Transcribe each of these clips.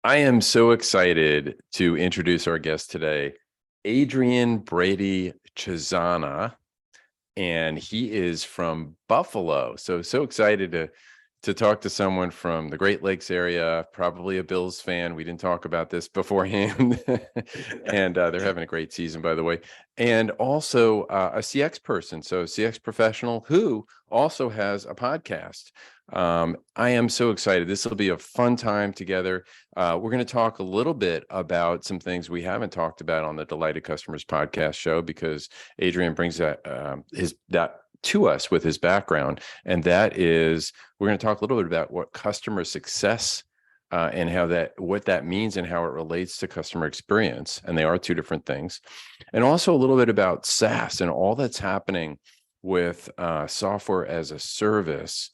I am so excited to introduce our guest today, Adrian Brady-Cesana, and he is from Buffalo. So excited to talk to someone from the Great Lakes area, probably a Bills fan. We didn't talk about this beforehand, and they're having a great season, by the way. And also a CX person, so CX professional who also has a podcast. I am so excited. This will be a fun time together. We're going to talk a little bit about some things we haven't talked about on the Delighted Customers podcast show because Adrian brings that to us with his background, and that is we're going to talk a little bit about what customer success and what that means and how it relates to customer experience, and they are two different things, and also a little bit about SaaS and all that's happening with software as a service.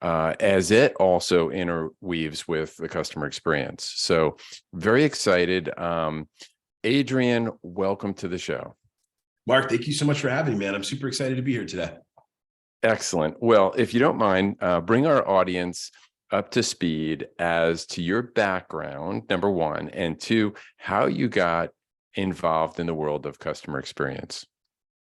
As it also interweaves with the customer experience. So very excited. Adrian, welcome to the show. Mark, thank you so much for having me, man. I'm super excited to be here today. Excellent. Well, if you don't mind, bring our audience up to speed as to your background, number one, and two, how you got involved in the world of customer experience.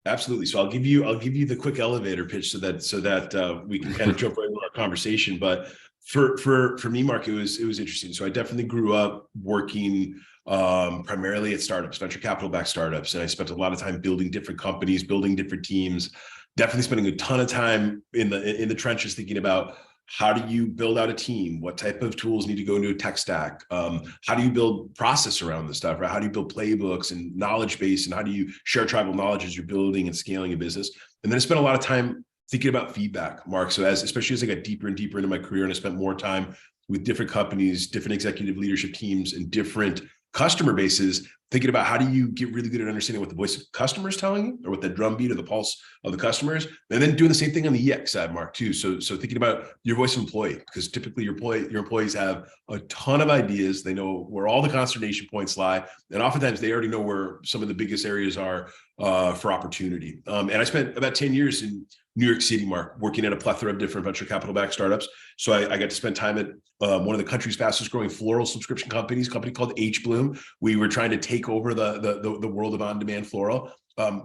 Absolutely. So I'll give you the quick elevator pitch so that we can kind of jump right into our conversation. But for me, Mark, it was interesting. So I definitely grew up working primarily at startups, venture capital backed startups, and I spent a lot of time building different companies, building different teams. Definitely spending a ton of time in the trenches thinking about how do you build out a team? What type of tools need to go into a tech stack? How do you build process around this stuff? Right? How do you build playbooks and knowledge base? And how do you share tribal knowledge as you're building and scaling a business? And then I spent a lot of time thinking about feedback, Mark. So especially as I got deeper and deeper into my career and I spent more time with different companies, different executive leadership teams, and different customer bases, thinking about how do you get really good at understanding what the voice of the customer is telling you or what the drumbeat or the pulse of the customers, and then doing the same thing on the EX side, Mark, too. So thinking about your voice of employee, because typically your employees have a ton of ideas. They know where all the consternation points lie. And oftentimes they already know where some of the biggest areas are for opportunity. And I spent about 10 years in New York City, Mark, working at a plethora of different venture capital backed startups. So I got to spend time at one of the country's fastest growing floral subscription companies, a company called H.Bloom. We were trying to take over the world of on-demand floral,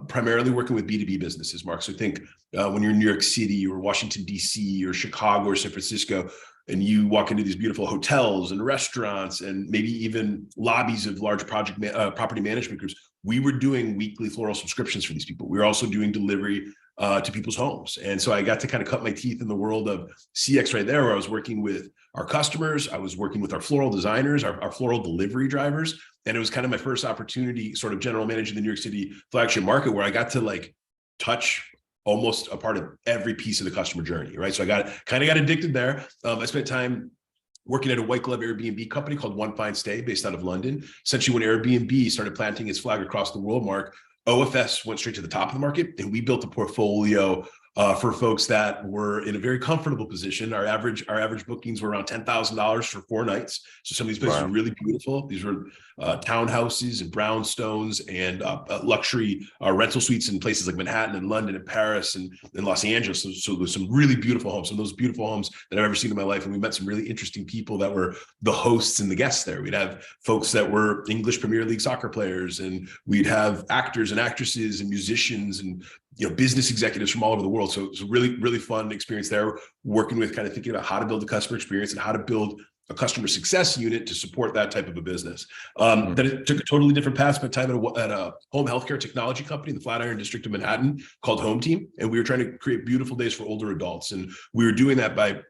primarily working with B2B businesses, Mark. So think when you're in New York City or Washington, D.C. or Chicago or San Francisco, and you walk into these beautiful hotels and restaurants and maybe even lobbies of large property management groups, we were doing weekly floral subscriptions for these people. We were also doing delivery to people's homes. And so I got to kind of cut my teeth in the world of CX right there, where I was working with our customers. I was working with our floral designers, our floral delivery drivers. And it was kind of my first opportunity, sort of general managing the New York City flagship market, where I got to like touch almost a part of every piece of the customer journey, right? So I got addicted there. I spent time working at a white glove Airbnb company called onefinestay based out of London. Essentially, when Airbnb started planting its flag across the world, Mark, OFS went straight to the top of the market, and we built a portfolio for folks that were in a very comfortable position. Our average bookings were around $10,000 for 4 nights. So some of these places were really beautiful. These were townhouses and brownstones and luxury rental suites in places like Manhattan and London and Paris and Los Angeles. So there's some really beautiful homes, some of those beautiful homes that I've ever seen in my life. And we met some really interesting people that were the hosts and the guests there. We'd have folks that were English Premier League soccer players, and we'd have actors and actresses and musicians and business executives from all over the world. So it's a really, really fun experience there, working with kind of thinking about how to build a customer experience and how to build a customer success unit to support that type of a business. Then it took a totally different path. Spent time at a home healthcare technology company in the Flatiron district of Manhattan called Hometeam. And we were trying to create beautiful days for older adults. And we were doing that by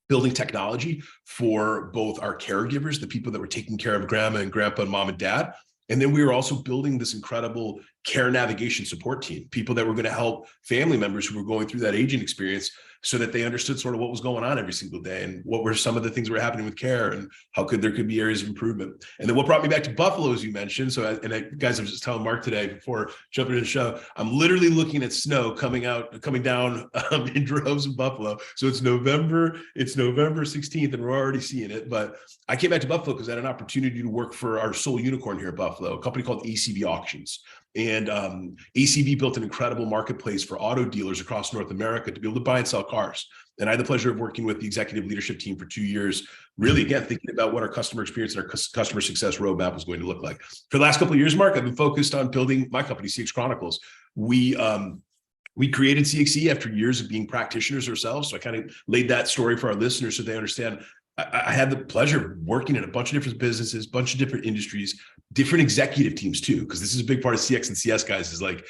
building technology for both our caregivers, the people that were taking care of grandma and grandpa and mom and dad. And then we were also building this incredible care navigation support team, people that were going to help family members who were going through that aging experience so that they understood sort of what was going on every single day and what were some of the things that were happening with care and how there could be areas of improvement. And then what brought me back to Buffalo, as you mentioned. Guys, I was just telling Mark today before jumping into the show, I'm literally looking at snow coming down in droves in Buffalo. So it's November 16th and we're already seeing it. But I came back to Buffalo because I had an opportunity to work for our sole unicorn here at Buffalo, a company called ACV Auctions. And ACV built an incredible marketplace for auto dealers across North America to be able to buy and sell cars. And I had the pleasure of working with the executive leadership team for 2 years, really, again, thinking about what our customer experience and our customer success roadmap was going to look like. For the last couple of years, Mark, I've been focused on building my company, CX Chronicles. We created CXE after years of being practitioners ourselves. So I kind of laid that story for our listeners so they understand. I had the pleasure of working in a bunch of different businesses, bunch of different industries, different executive teams too, because this is a big part of CX and CS, guys, is like,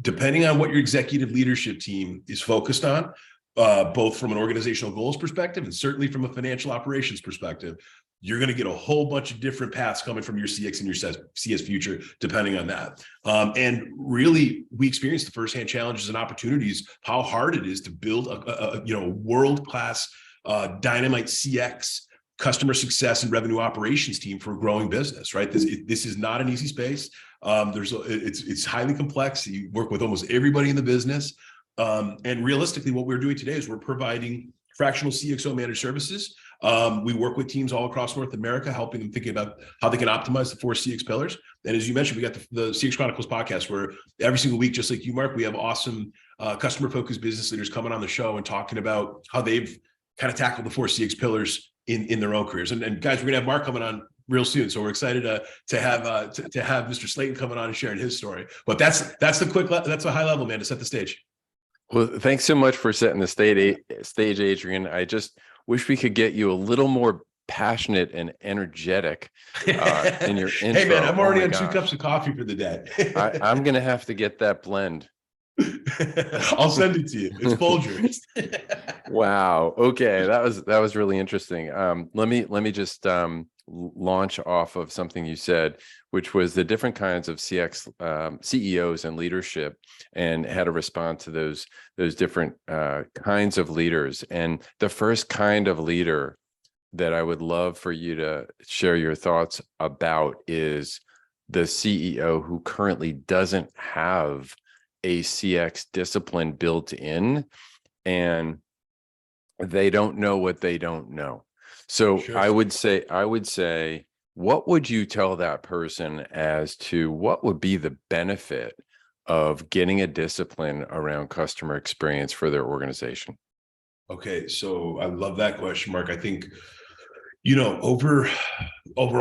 depending on what your executive leadership team is focused on, both from an organizational goals perspective and certainly from a financial operations perspective, you're going to get a whole bunch of different paths coming from your CX and your CS future, depending on that. And really, we experienced the firsthand challenges and opportunities, how hard it is to build a world-class dynamite CX customer success and revenue operations team for a growing business, right? This is not an easy space. It's highly complex. You work with almost everybody in the business. And realistically, what we're doing today is we're providing fractional CXO managed services. We work with teams all across North America, helping them thinking about how they can optimize the 4 CX pillars. And as you mentioned, we got the CX Chronicles podcast, where every single week, just like you, Mark, we have awesome customer-focused business leaders coming on the show and talking about how they've kind of tackled the 4 CX pillars in their own careers. And guys, we're gonna have Mark coming on real soon, so we're excited to have Mr. Slayton coming on and sharing his story. But that's a high level, man, to set the stage. Well, thanks so much for setting the stage, Adrian. I just wish we could get you a little more passionate and energetic in your intro. Hey man, I'm already on 2 cups of coffee for the day. I'm gonna have to get that blend. I'll send it to you. It's Folgers. Wow. Okay, that was really interesting. Let me just launch off of something you said, which was the different kinds of CX CEOs and leadership, and how to respond to those different kinds of leaders. And the first kind of leader that I would love for you to share your thoughts about is the CEO who currently doesn't have a CX discipline built in, and they don't know what they don't know. So sure. I would say, what would you tell that person as to what would be the benefit of getting a discipline around customer experience for their organization? Okay, so I love that question, Mark. I think, over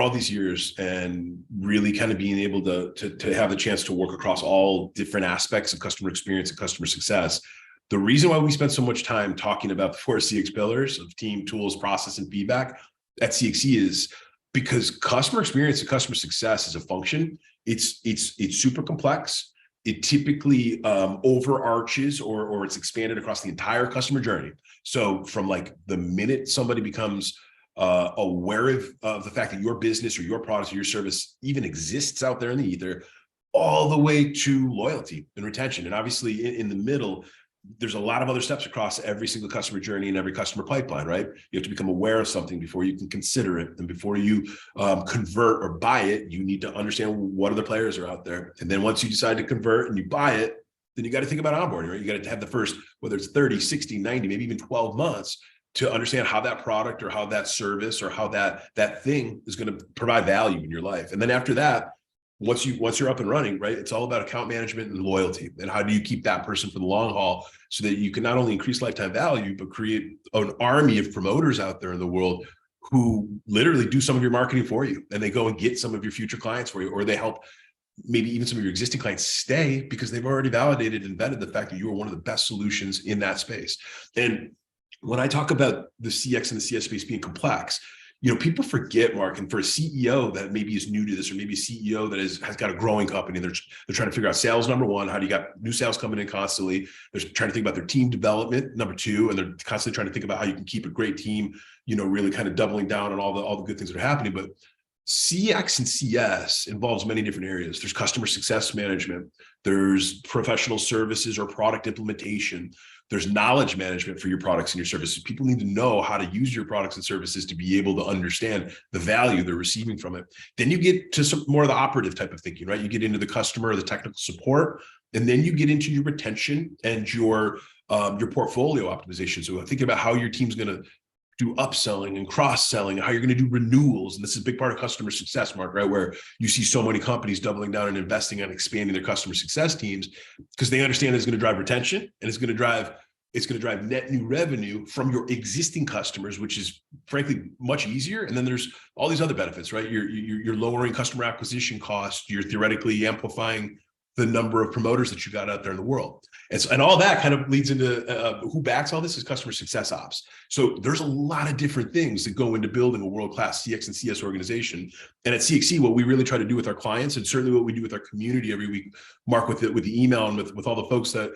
all these years and really kind of being able to have the chance to work across all different aspects of customer experience and customer success, the reason why we spend so much time talking about the 4 CX pillars of team, tools, process, and feedback at CXE is because customer experience and customer success is a function. It's super complex. It typically overarches or it's expanded across the entire customer journey. So from like the minute somebody becomes aware of the fact that your business or your product or your service even exists out there in the ether, all the way to loyalty and retention. And obviously in the middle, there's a lot of other steps across every single customer journey and every customer pipeline, right? You have to become aware of something before you can consider it. And before you convert or buy it, you need to understand what other players are out there. And then once you decide to convert and you buy it, then you got to think about onboarding, right? You got to have the first, whether it's 30, 60, 90, maybe even 12 months to understand how that product or how that service or how that thing is going to provide value in your life. And then after that, once you're up and running, right, it's all about account management and loyalty. And how do you keep that person for the long haul so that you can not only increase lifetime value, but create an army of promoters out there in the world who literally do some of your marketing for you, and they go and get some of your future clients for you, or they help maybe even some of your existing clients stay because they've already validated and vetted the fact that you are one of the best solutions in that space. And when I talk about the CX and the CS space being complex, people forget, Mark, and for a CEO that maybe is new to this, or maybe a CEO that has got a growing company, they're trying to figure out sales, number one, how do you got new sales coming in constantly? They're trying to think about their team development, number two, and they're constantly trying to think about how you can keep a great team, really kind of doubling down on all the good things that are happening. But CX and CS involves many different areas. There's customer success management. There's professional services or product implementation. There's knowledge management for your products and your services. People need to know how to use your products and services to be able to understand the value they're receiving from it. Then you get to some more of the operative type of thinking, right? You get into the customer or the technical support, and then you get into your retention and your portfolio optimization. So thinking about how your team's going to do upselling and cross-selling, how you're going to do renewals. And this is a big part of customer success, Mark, right? Where you see so many companies doubling down and investing on expanding their customer success teams because they understand it's going to drive retention and it's going to drive net new revenue from your existing customers, which is frankly much easier. And then there's all these other benefits, right? You're lowering customer acquisition costs. You're theoretically amplifying the number of promoters that you got out there in the world. And all that kind of leads into who backs all this is customer success ops. So there's a lot of different things that go into building a world-class CX and CS organization. And at CXC, what we really try to do with our clients, and certainly what we do with our community every week, Mark, with the email and with all the folks that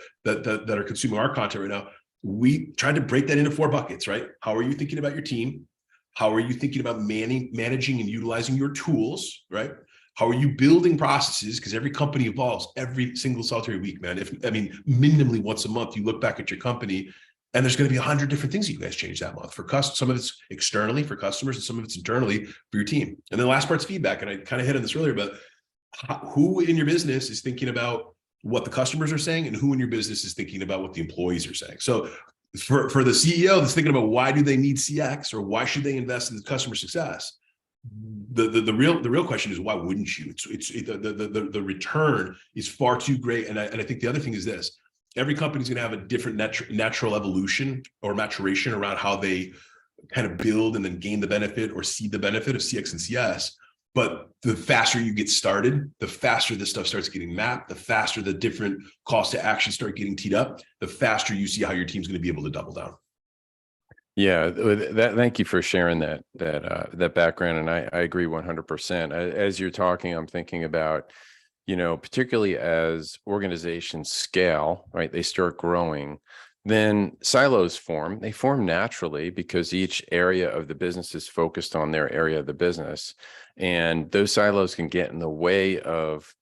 are consuming our content right now, we tried to break that into 4 buckets, right? How are you thinking about your team? How are you thinking about managing and utilizing your tools, right? How are you building processes? Because every company evolves every single solitary week, man. Minimally once a month, you look back at your company and there's going to be 100 different things that you guys change that month. Some of it's externally for customers and some of it's internally for your team. And then the last part's feedback. And I kind of hit on this earlier, but who in your business is thinking about what the customers are saying and who in your business is thinking about what the employees are saying? So for the CEO that's thinking about why do they need CX or why should they invest in the customer success, the real question is why wouldn't you? The return is far too great. And I think the other thing is this: every company is going to have a different natural evolution or maturation around how they kind of build and then gain the benefit or see the benefit of CX and CS. But the faster you get started, the faster this stuff starts getting mapped, the faster the different calls to action start getting teed up, the faster you see how your team's going to be able to double down. Yeah, thank you for sharing that background, and I agree 100%. As you're talking, I'm thinking about, particularly as organizations scale, right? They start growing, then silos form. They form naturally because each area of the business is focused on their area of the business, and those silos can get in the way of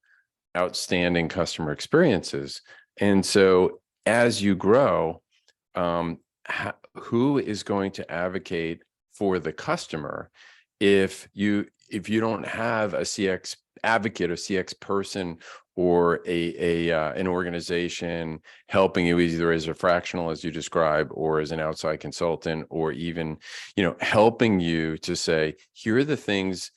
outstanding customer experiences. And so, as you grow, who is going to advocate for the customer if you don't have a CX advocate or CX person or an organization helping you either as a fractional, as you describe, or as an outside consultant, or even helping you to say, here are the things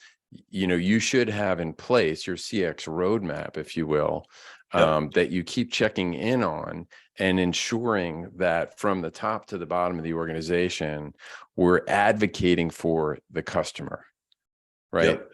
you should have in place, your CX roadmap, if you will, that you keep checking in on and ensuring that from the top to the bottom of the organization, we're advocating for the customer, right? Yep.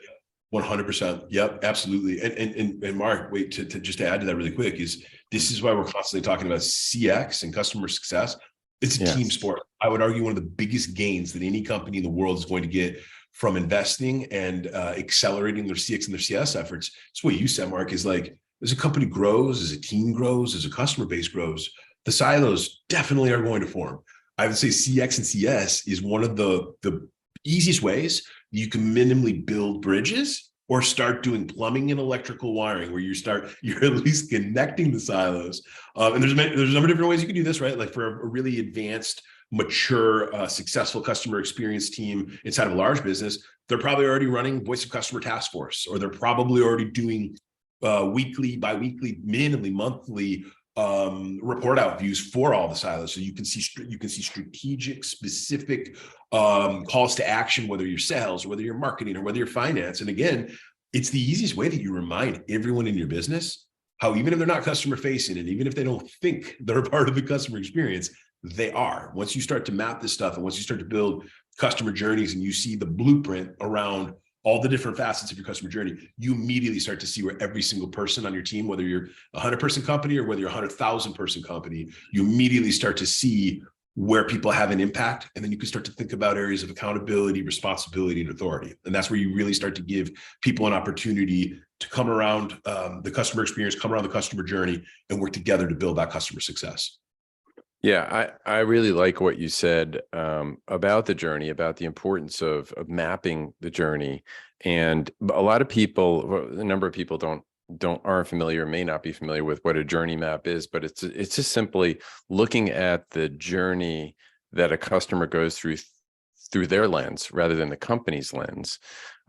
100%. Yep, absolutely. And Mark, wait, to just add to that really quick, this is why we're constantly talking about CX and customer success. It's a team sport. I would argue one of the biggest gains that any company in the world is going to get from investing and accelerating their CX and their CS efforts. It's what you said, Mark, is like, as a company grows, as a team grows, as a customer base grows, the silos definitely are going to form. I would say CX and CS is one of the easiest ways you can minimally build bridges or start doing plumbing and electrical wiring, where you're at least connecting the silos. And there's a number of different ways you can do this, right? Like for a really advanced, mature, successful customer experience team inside of a large business, they're probably already running voice of customer task force, or they're probably already doing weekly, bi-weekly, minimally monthly report out views for all the silos. So you can see strategic, specific calls to action, whether you're sales, or whether you're marketing, or whether you're finance. And again, it's the easiest way that you remind everyone in your business how, even if they're not customer facing, and even if they don't think they're a part of the customer experience, they are. Once you start to map this stuff, and once you start to build customer journeys, and you see the blueprint around all the different facets of your customer journey, you immediately start to see where every single person on your team, whether you're a 100-person company or whether you're a 100,000-person company, you immediately start to see where people have an impact. And then you can start to think about areas of accountability, responsibility, and authority. And that's where you really start to give people an opportunity to come around the customer experience, come around the customer journey, and work together to build that customer success. Yeah, I really like what you said about the journey, about the importance of mapping the journey. And a lot of people, a number of people aren't familiar, may not be familiar with what a journey map is, but it's just simply looking at the journey that a customer goes through their lens rather than the company's lens.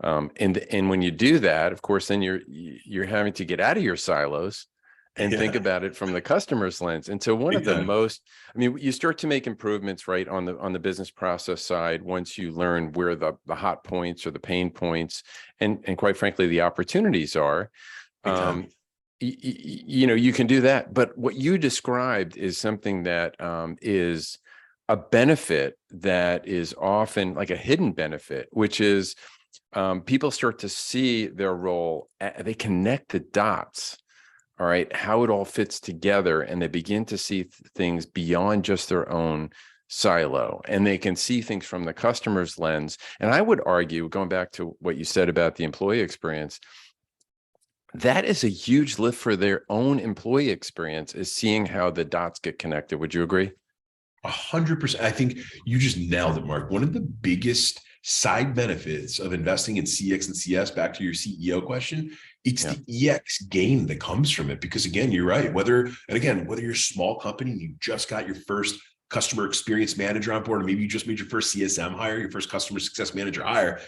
And when you do that, of course, then you're having to get out of your silos and think Yeah, about it from the customer's lens. And so one big of the time. most, I mean, you start to make improvements, right, on the business process side once you learn where the hot points or the pain points and quite frankly the opportunities are. Big time. Um, you know, you can do that. But what you described is something that is a benefit that is often like a hidden benefit, which is people start to see their role, they connect the dots, all right, how it all fits together, and they begin to see things beyond just their own silo, and they can see things from the customer's lens. And I would argue, going back to what you said about the employee experience, that is a huge lift for their own employee experience, is seeing how the dots get connected. Would you agree? 100%. I think you just nailed it, Mark. One of the biggest side benefits of investing in CX and CS, back to your CEO question, it's Yeah. the EX gain that comes from it. Because again, you're right. Whether you're a small company and you just got your first customer experience manager on board, or maybe you just made your first CSM hire, your first customer success manager hire,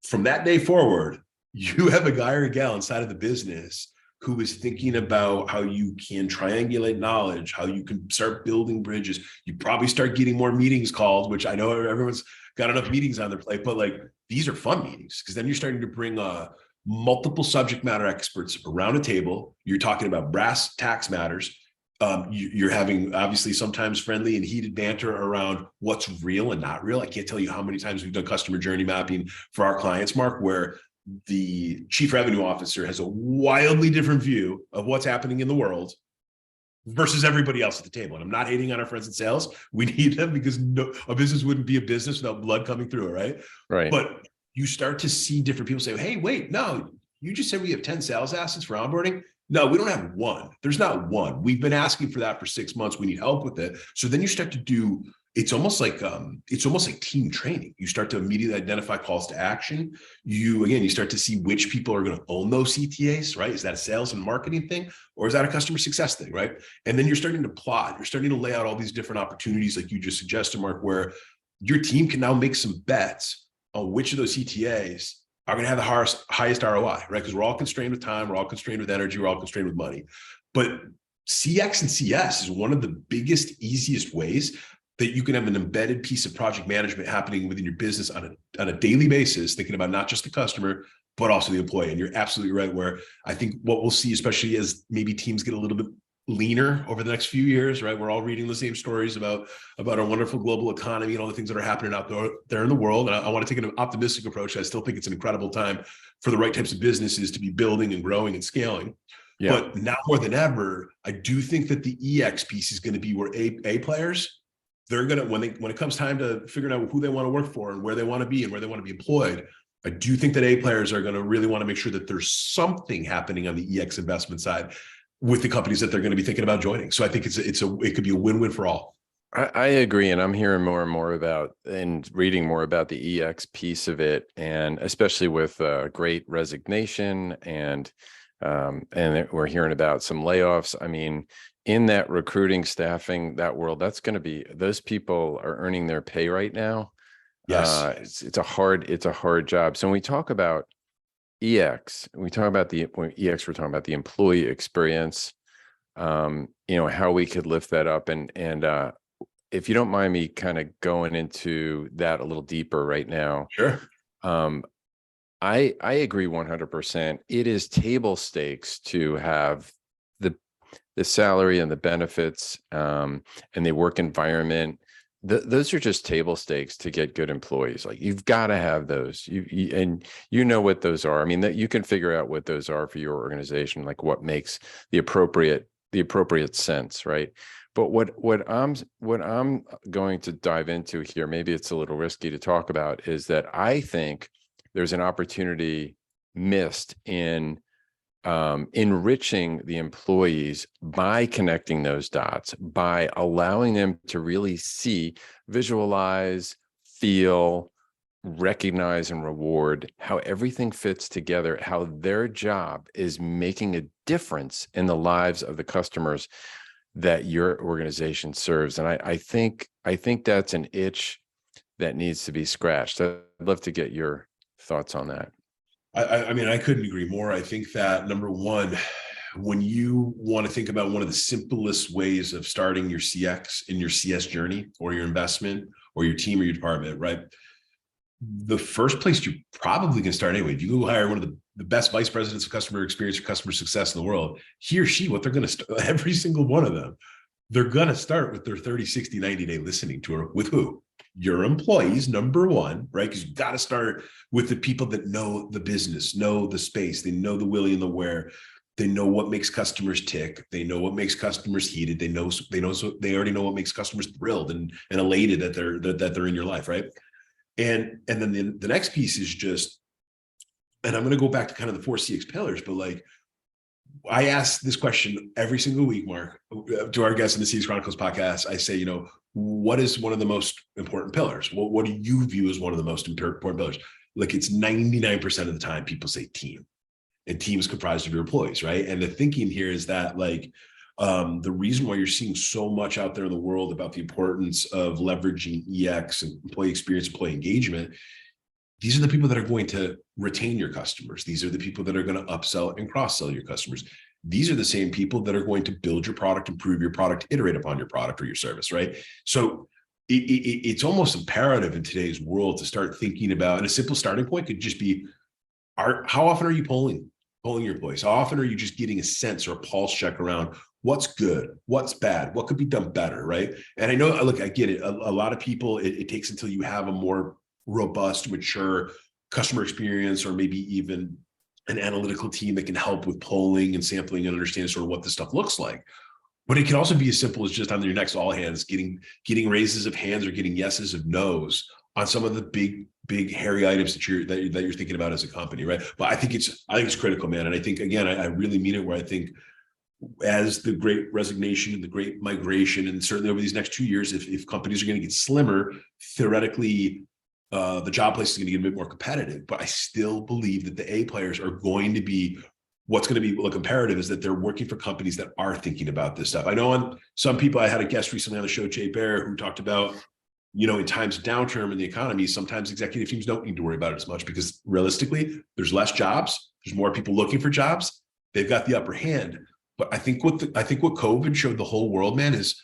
from that day forward, you have a guy or a gal inside of the business who is thinking about how you can triangulate knowledge, how you can start building bridges. You probably start getting more meetings called, which I know everyone's got enough meetings on their plate, but like these are fun meetings because then you're starting to bring multiple subject matter experts around a table. You're talking about brass tax matters. You're having obviously sometimes friendly and heated banter around what's real and not real. I can't tell you how many times we've done customer journey mapping for our clients, Mark, where the chief revenue officer has a wildly different view of what's happening in the world versus everybody else at the table. And I'm not hating on our friends in sales. We need them because a business wouldn't be a business without blood coming through it, right? Right. But you start to see different people say, hey, wait, no, you just said we have 10 sales assets for onboarding. No, we don't have one. There's not one. We've been asking for that for 6 months. We need help with it. So then you start to do, it's almost like team training. You start to immediately identify calls to action. You start to see which people are going to own those CTAs, right? Is that a sales and marketing thing, or is that a customer success thing, right? And then you're starting to plot, you're starting to lay out all these different opportunities like you just suggested, Mark, where your team can now make some bets on which of those CTAs are going to have the highest ROI, right? Because we're all constrained with time, we're all constrained with energy, we're all constrained with money. But CX and CS is one of the biggest, easiest ways that you can have an embedded piece of project management happening within your business on a daily basis, thinking about not just the customer, but also the employee. And you're absolutely right, where I think what we'll see, especially as maybe teams get a little bit leaner over the next few years, right? We're all reading the same stories about our wonderful global economy and all the things that are happening out there in the world. And I want to take an optimistic approach. I still think it's an incredible time for the right types of businesses to be building and growing and scaling. Yeah. But now more than ever, I do think that the EX piece is going to be where A players, they're going to, when it comes time to figuring out who they want to work for and where they want to be and where they want to be employed, I do think that A players are going to really want to make sure that there's something happening on the EX investment side with the companies that they're going to be thinking about joining. So I think it could be a win-win for all. I agree. And I'm hearing more and more about and reading more about the EX piece of it. And especially with great resignation and we're hearing about some layoffs. I mean, in that recruiting, staffing, that world, that's going to be, those people are earning their pay right now. Yes. It's a hard job. So when we talk about EX, we're talking about the employee experience, how we could lift that up. And if you don't mind me kind of going into that a little deeper right now. Sure. I agree 100%. It is table stakes to have the salary and the benefits and the work environment. Those are just table stakes to get good employees. Like you've got to have those. And you know what those are. I mean, that you can figure out what those are for your organization, like what makes the appropriate sense, right? But what I'm going to dive into here, maybe it's a little risky to talk about, is that I think there's an opportunity missed in enriching the employees by connecting those dots, by allowing them to really see, visualize, feel, recognize, and reward how everything fits together, how their job is making a difference in the lives of the customers that your organization serves. And I think that's an itch that needs to be scratched. I'd love to get your thoughts on that. I mean, I couldn't agree more. I think that number one, when you want to think about one of the simplest ways of starting your CX in your CS journey or your investment or your team or your department, right? The first place you probably can start anyway, if you go hire one of the best vice presidents of customer experience or customer success in the world, he or she, what they're going to start, every single one of them, they're going to start with their 30, 60, 90-day listening tour with who? Your employees, number one, right? Because you've got to start with the people that know the business, know the space, they know the willy and the where. They know what makes customers tick. They know what makes customers heated. They already know what makes customers thrilled and elated that they're in your life, right? And then the next piece is just, and I'm going to go back to kind of the 4 CX pillars, but like I ask this question every single week, Mark, to our guests in the CX Chronicles podcast. I say, what is one of the most important pillars? What do you view as one of the most important pillars? Like it's 99% of the time people say team. And teams comprised of your employees, right? And the thinking here is that like the reason why you're seeing so much out there in the world about the importance of leveraging EX and employee experience, employee engagement, these are the people that are going to retain your customers. These are the people that are going to upsell and cross-sell your customers. These are the same people that are going to build your product, improve your product, iterate upon your product or your service, right? So it's almost imperative in today's world to start thinking about, and a simple starting point could just be, how often are you polling your employees? How often are you just getting a sense or a pulse check around what's good, what's bad, what could be done better, right? And I know, look, I get it. A lot of people, it takes until you have a more robust, mature customer experience, or maybe even an analytical team that can help with polling and sampling and understand sort of what this stuff looks like. But it can also be as simple as just on your next all hands, getting raises of hands or getting yeses of no's on some of the big hairy items that you're thinking about as a company, right? But I think it's critical, man. And I think, again, I really mean it, where I think as the great resignation and the great migration, and certainly over these next 2 years, if companies are going to get slimmer, theoretically, the job place is going to get a bit more competitive. But I still believe that the A players are going to be, what's going to be imperative is that they're working for companies that are thinking about this stuff. I know on some people, I had a guest recently on the show, Jay Bear, who talked about, in times of downturn in the economy, sometimes executive teams don't need to worry about it as much because realistically, there's less jobs. There's more people looking for jobs. They've got the upper hand. But I think what COVID showed the whole world, man, is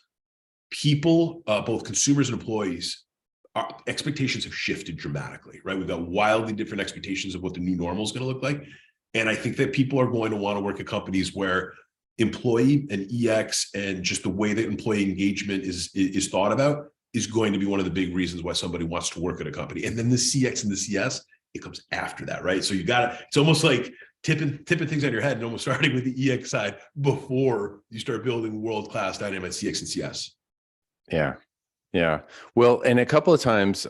people, both consumers and employees, our expectations have shifted dramatically, right? We've got wildly different expectations of what the new normal is going to look like. And I think that people are going to want to work at companies where employee and EX and just the way that employee engagement is thought about is going to be one of the big reasons why somebody wants to work at a company. And then the CX and the CS, it comes after that, right? So it's almost like tipping things on your head and almost starting with the EX side before you start building world-class dynamic CX and CS. Yeah. Yeah. Well, and a couple of times,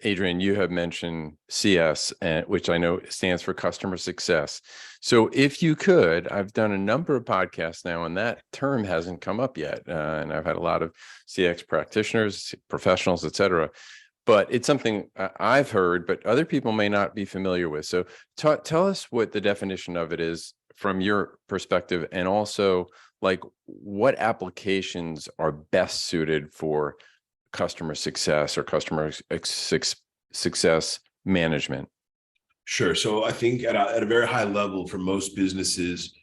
Adrian, you have mentioned CS, which I know stands for customer success. So if you could, I've done a number of podcasts now, and that term hasn't come up yet. And I've had a lot of CX practitioners, professionals, et cetera. But it's something I've heard, but other people may not be familiar with. So tell us what the definition of it is from your perspective, and also like what applications are best suited for customer success or customer success management. Sure. So I think at a very high level for most businesses,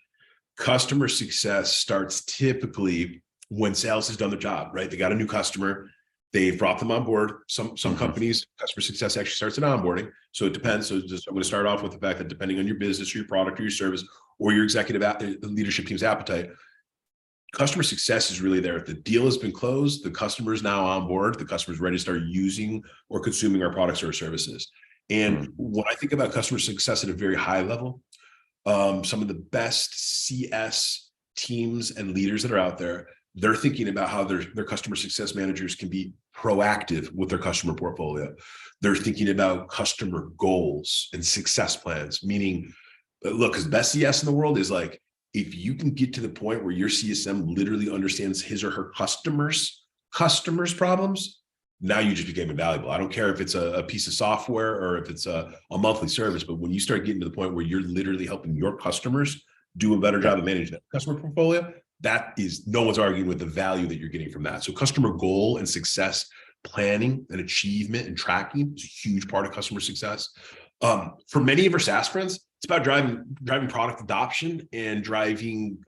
customer success starts typically when sales has done their job, right? They got a new customer, they've brought them on board. Some companies, customer success actually starts at onboarding. So it depends. So I'm going to start off with the fact that depending on your business or your product or your service or your executive leadership team's appetite, customer success is really there. If the deal has been closed, the customer is now on board, the customer is ready to start using or consuming our products or services. And when I think about customer success at a very high level, some of the best CS teams and leaders that are out there, they're thinking about how their customer success managers can be proactive with their customer portfolio. They're thinking about customer goals and success plans, meaning, look, because the best CS in the world is like, if you can get to the point where your CSM literally understands his or her customers' problems, now you just became invaluable. I don't care if it's a piece of software or if it's a monthly service, but when you start getting to the point where you're literally helping your customers do a better job of managing that customer portfolio, that is, no one's arguing with the value that you're getting from that. So customer goal and success planning and achievement and tracking is a huge part of customer success. For many of our SaaS friends, It's about driving product adoption and driving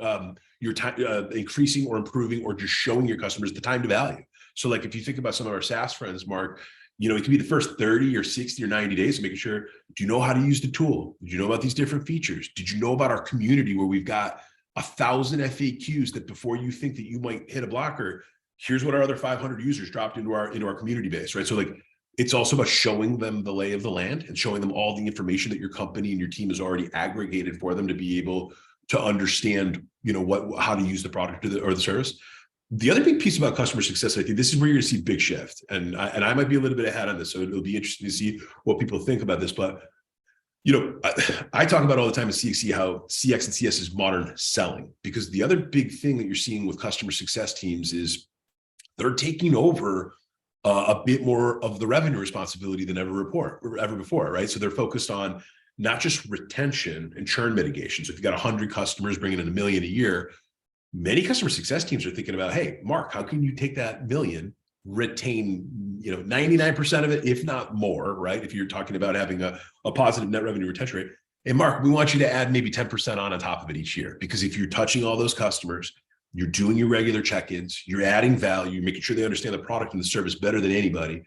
your time, increasing or improving or just showing your customers the time to value. So like if you think about some of our SaaS friends, Mark, it can be the first 30 or 60 or 90 days of making sure, do you know how to use the tool? Did you know about these different features? Did you know about our community where we've got 1,000 FAQs that before you think that you might hit a blocker, here's what our other 500 users dropped into our community base, right? So like, it's also about showing them the lay of the land and showing them all the information that your company and your team has already aggregated for them to be able to understand, how to use the product or the service. The other big piece about customer success, I think this is where you're going to see big shift. And I might be a little bit ahead on this, so it'll be interesting to see what people think about this. But, I talk about all the time in CXC how CX and CS is modern selling, because the other big thing that you're seeing with customer success teams is they're taking over a bit more of the revenue responsibility than ever before, right? So they're focused on not just retention and churn mitigation. So if you've got 100 customers bringing in $1 million a year, many customer success teams are thinking about, hey, Mark, how can you take that $1 million, retain 99% of it, if not more, right? If you're talking about having a positive net revenue retention rate. And Mark, we want you to add maybe 10% on top of it each year, because if you're touching all those customers, you're doing your regular check-ins, you're adding value, you're making sure they understand the product and the service better than anybody,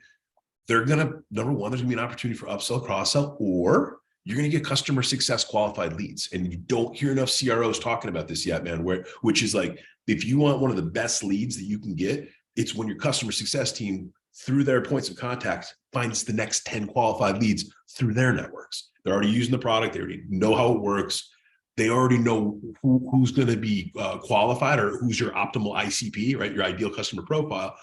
they're going to, number one, there's going to be an opportunity for upsell, cross-sell, or you're going to get customer success qualified leads. And you don't hear enough CROs talking about this yet, man, which is like, if you want one of the best leads that you can get, it's when your customer success team, through their points of contact, finds the next 10 qualified leads through their networks. They're already using the product. They already know how it works. They already know who's going to be qualified, or who's your optimal ICP, right? Your ideal customer profile.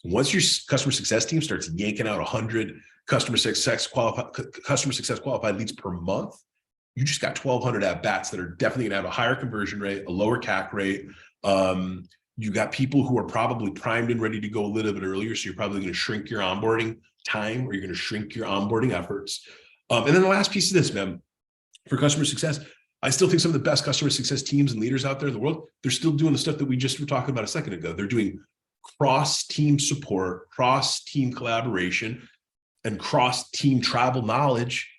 Once your customer success team starts yanking out 100 customer success qualified leads per month, you just got 1,200 at bats that are definitely going to have a higher conversion rate, a lower CAC rate. You got people who are probably primed and ready to go a little bit earlier. So you're probably going to shrink your onboarding time, or you're going to shrink your onboarding efforts. And then the last piece of this, man, for customer success, I still think some of the best customer success teams and leaders out there in the world, they're still doing the stuff that we just were talking about a second ago. They're doing cross-team support, cross-team collaboration, and cross-team travel knowledge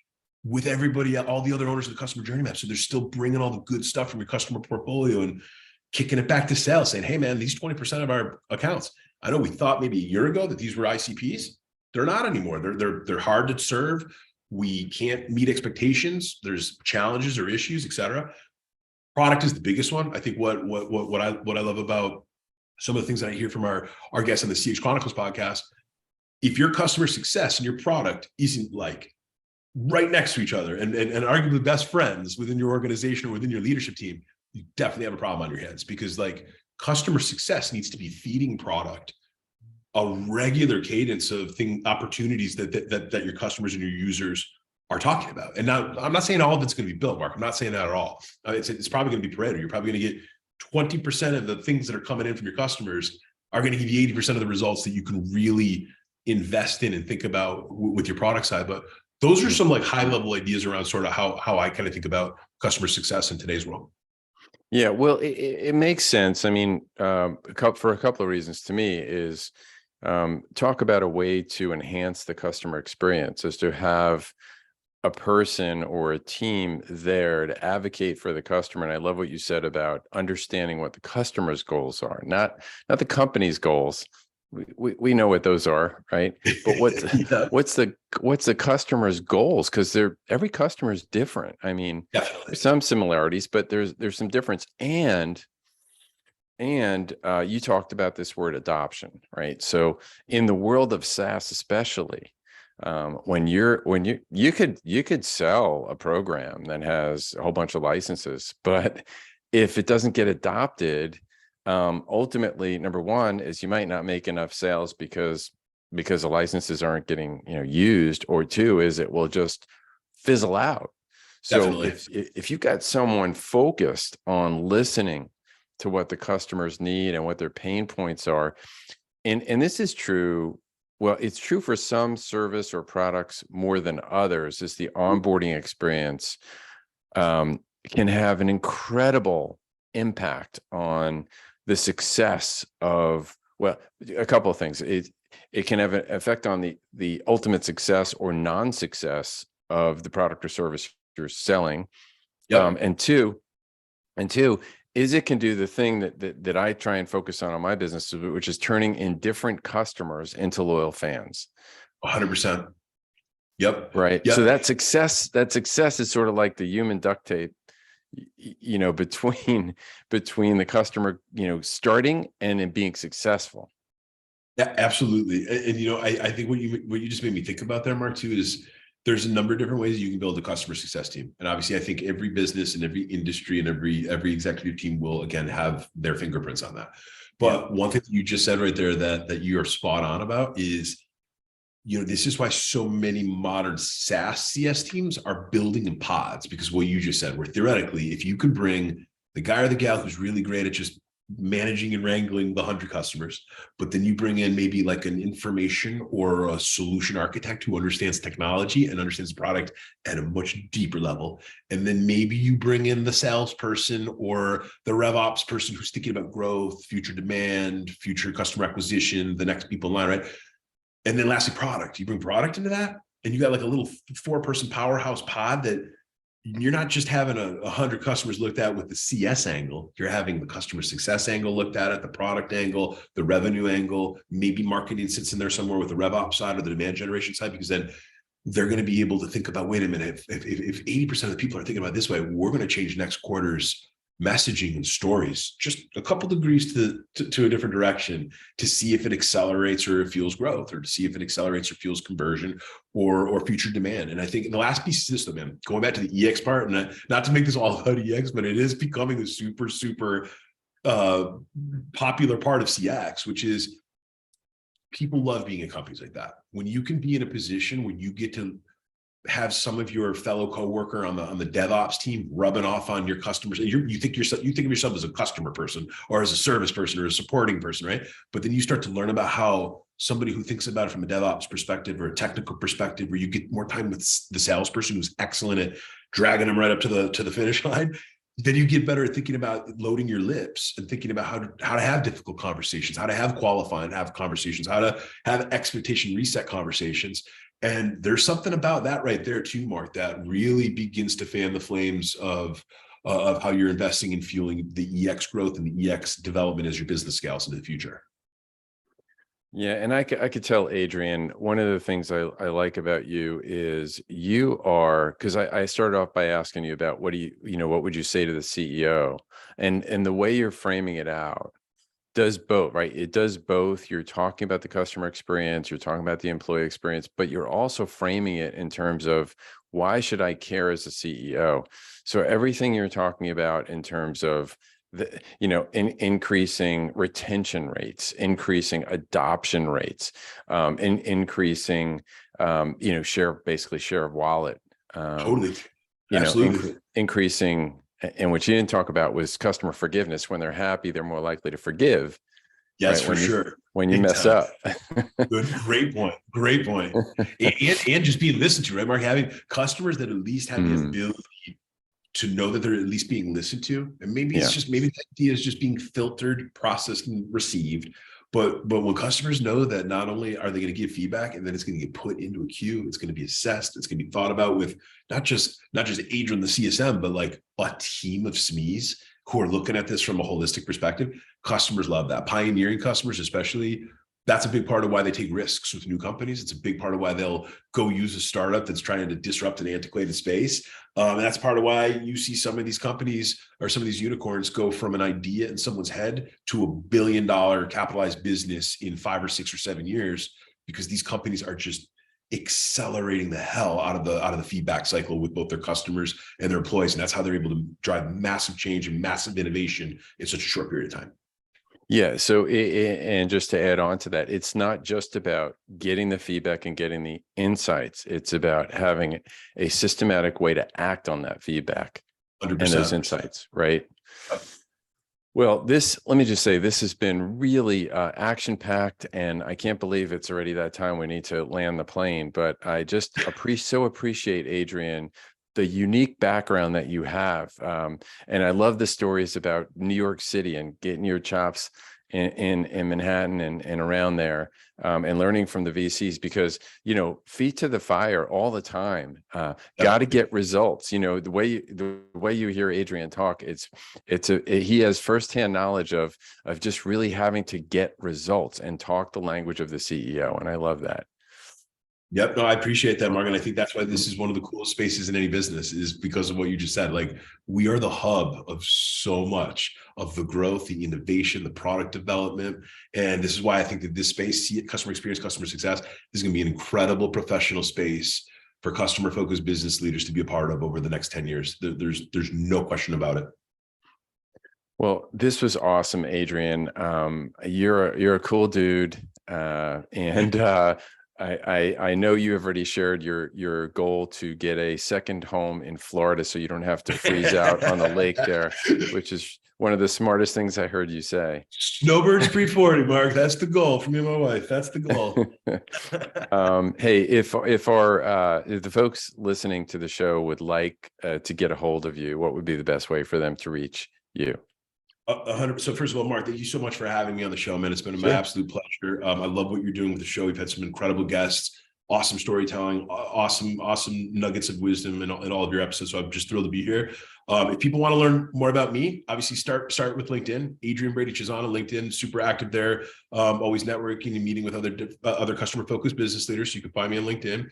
with everybody, all the other owners of the customer journey map. So they're still bringing all the good stuff from your customer portfolio and kicking it back to sales, saying, hey, man, these 20% of our accounts, I know we thought maybe a year ago that these were ICPs. They're not anymore. They're hard to serve. We can't meet expectations. There's challenges or issues, et cetera. Product is the biggest one. I think what I love about some of the things that I hear from our guests on the CX Chronicles podcast, if your customer success and your product isn't like right next to each other and arguably best friends within your organization or within your leadership team, you definitely have a problem on your hands, because like customer success needs to be feeding product a regular cadence of opportunities that your customers and your users are talking about. And now I'm not saying all of it's going to be built, Mark. I'm not saying that at all. It's probably going to be Pareto. You're probably going to get 20% of the things that are coming in from your customers are going to give you 80% of the results that you can really invest in and think about with your product side. But those are some like high level ideas around sort of how I kind of think about customer success in today's world. Yeah, well, it makes sense. I mean, for a couple of reasons to me is talk about a way to enhance the customer experience is to have a person or a team there to advocate for the customer. And I love what you said about understanding what the customer's goals are, not the company's goals. We know what those are, right? But what's the customer's goals? Because every customer is different. I mean, Definitely. there's some similarities, but there's some difference. And you talked about this word adoption, right? So in the world of SaaS, especially, when you could sell a program that has a whole bunch of licenses, but if it doesn't get adopted, ultimately, number one is you might not make enough sales because the licenses aren't getting used, or two is it will just fizzle out. So if you've got someone focused on listening to what the customers need and what their pain points are, and this is true. Well, it's true for some service or products more than others, is the onboarding experience can have an incredible impact on the success of, well, a couple of things. It can have an effect on the ultimate success or non-success of the product or service you're selling. Yep. And two is it can do the thing that I try and focus on my business, which is turning indifferent customers into loyal fans. 100%. Yep. Right. Yep. So that success is sort of like the human duct tape, between the customer, starting and then being successful. Yeah, absolutely. And I think what you just made me think about there, Mark, too, is there's a number of different ways you can build a customer success team. And obviously, I think every business and every industry and every executive team will again have their fingerprints on that. But one thing that you just said right there that you are spot on about is, this is why so many modern SaaS CS teams are building in pods, because what you just said, where theoretically, if you could bring the guy or the gal who's really great at just managing and wrangling the 100 customers, but then you bring in maybe like an information or a solution architect who understands technology and understands the product at a much deeper level. And then maybe you bring in the salesperson or the RevOps person who's thinking about growth, future demand, future customer acquisition, the next people in line, right? And then lastly, product. You bring product into that, and you got like a little 4-person powerhouse pod that you're not just having 100 customers looked at with the CS angle. You're having the customer success angle looked at the product angle, the revenue angle, maybe marketing sits in there somewhere with the RevOps side or the demand generation side, because then they're going to be able to think about, wait a minute, if 80% of the people are thinking about it this way, we're going to change next quarter's messaging and stories just a couple degrees to a different direction to see if it accelerates or it fuels growth, or to see if it accelerates or fuels conversion or future demand. And I think the last piece of this, though, man, going back to the EX part, and not to make this all about EX, but it is becoming a super popular part of CX, which is people love being in companies like that. When you can be in a position where you get to have some of your fellow coworker on the DevOps team rubbing off on your customers. You think of yourself as a customer person or as a service person or a supporting person, right? But then you start to learn about how somebody who thinks about it from a DevOps perspective or a technical perspective, where you get more time with the salesperson who's excellent at dragging them right up to the finish line. Then you get better at thinking about loading your lips and thinking about how to have difficult conversations, how to have qualifying, have conversations, how to have expectation reset conversations. And there's something about that right there too, Mark, that really begins to fan the flames of how you're investing in fueling the EX growth and the EX development as your business scales into the future. Yeah, and I could tell, Adrian, one of the things I like about you is you are, because I started off by asking you about what would you say to the CEO, and the way you're framing it out does both, right? It does both. You're talking about the customer experience, you're talking about the employee experience, but you're also framing it in terms of, why should I care as a CEO? So everything you're talking about in terms of increasing retention rates, increasing adoption rates, increasing share of wallet, Totally. Absolutely. increasing. And what you didn't talk about was customer forgiveness. When they're happy, they're more likely to forgive. Yes, right? for sure. When you mess up. Good, great point. And just being listened to, right, Mark? Having customers that at least have the ability to know that they're at least being listened to. And maybe the idea is just being filtered, processed, and received. But when customers know that not only are they going to give feedback, and then it's going to get put into a queue, it's going to be assessed, it's going to be thought about with not just Adrian, the CSM, but like a team of SMEs who are looking at this from a holistic perspective. Customers love that. Pioneering customers, especially, that's a big part of why they take risks with new companies. It's a big part of why they'll go use a startup that's trying to disrupt an antiquated space. And that's part of why you see some of these companies or some of these unicorns go from an idea in someone's head to $1 billion capitalized business in 5 or 6 or 7 years, because these companies are just accelerating the hell out of the feedback cycle with both their customers and their employees. And that's how they're able to drive massive change and massive innovation in such a short period of time. Yeah. So, and just to add on to that, it's not just about getting the feedback and getting the insights. It's about having a systematic way to act on that feedback 100%. and those insights, right? Well, let me just say, this has been really action-packed, and I can't believe it's already that time we need to land the plane. But I just appreciate, Adrian, the unique background that you have. And I love the stories about New York City and getting your chops in Manhattan and around there, and learning from the VCs, because, feet to the fire all the time. Got to get results. The way you hear Adrian talk, he has firsthand knowledge of just really having to get results and talk the language of the CEO. And I love that. Yep. No, I appreciate that, Mark. And I think that's why this is one of the coolest spaces in any business, is because of what you just said. Like, we are the hub of so much of the growth, the innovation, the product development. And this is why I think that this space, customer experience, customer success, is going to be an incredible professional space for customer focused business leaders to be a part of over the next 10 years. There's no question about it. Well, this was awesome, Adrian. You're a cool dude. I know you have already shared your goal to get a second home in Florida, so you don't have to freeze out on the lake there, which is one of the smartest things I heard you say. Snowbirds pre-40, Mark. That's the goal for me and my wife. That's the goal. Hey, if the folks listening to the show would like to get a hold of you, what would be the best way for them to reach you? 100%. So first of all, Mark, thank you so much for having me on the show, man. It's been my absolute pleasure. I love what you're doing with the show. We've had some incredible guests, awesome storytelling, awesome nuggets of wisdom in all of your episodes. So I'm just thrilled to be here. If people want to learn more about me, obviously start with LinkedIn. Adrian Brady-Cesana, LinkedIn, super active there. Always networking and meeting with other customer focused business leaders. So you can find me on LinkedIn.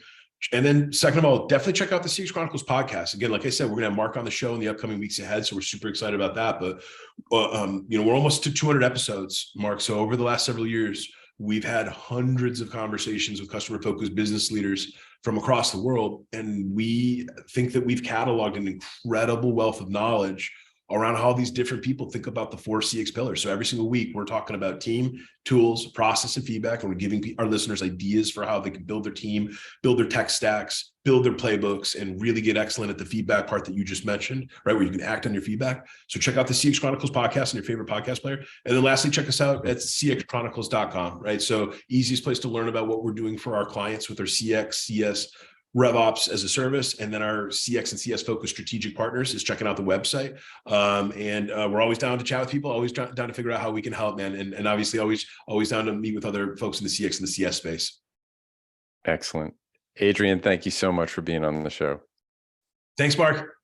And then second of all, definitely check out the CX Chronicles podcast. Again, like I said, we're going to have Mark on the show in the upcoming weeks ahead. So we're super excited about that. But, we're almost to 200 episodes, Mark. So over the last several years, we've had hundreds of conversations with customer focused business leaders from across the world. And we think that we've cataloged an incredible wealth of knowledge around how these different people think about the 4 CX pillars. So every single week, we're talking about team, tools, process, and feedback. And we're giving our listeners ideas for how they can build their team, build their tech stacks, build their playbooks, and really get excellent at the feedback part that you just mentioned, right? Where you can act on your feedback. So check out the CX Chronicles podcast on your favorite podcast player. And then lastly, check us out at cxchronicles.com, right? So easiest place to learn about what we're doing for our clients with our CX, CS, RevOps as a service, and then our CX and CS focused strategic partners is checking out the website. We're always down to chat with people, always down to figure out how we can help, man. And obviously always down to meet with other folks in the CX and the CS space. Excellent. Adrian, thank you so much for being on the show. Thanks, Mark.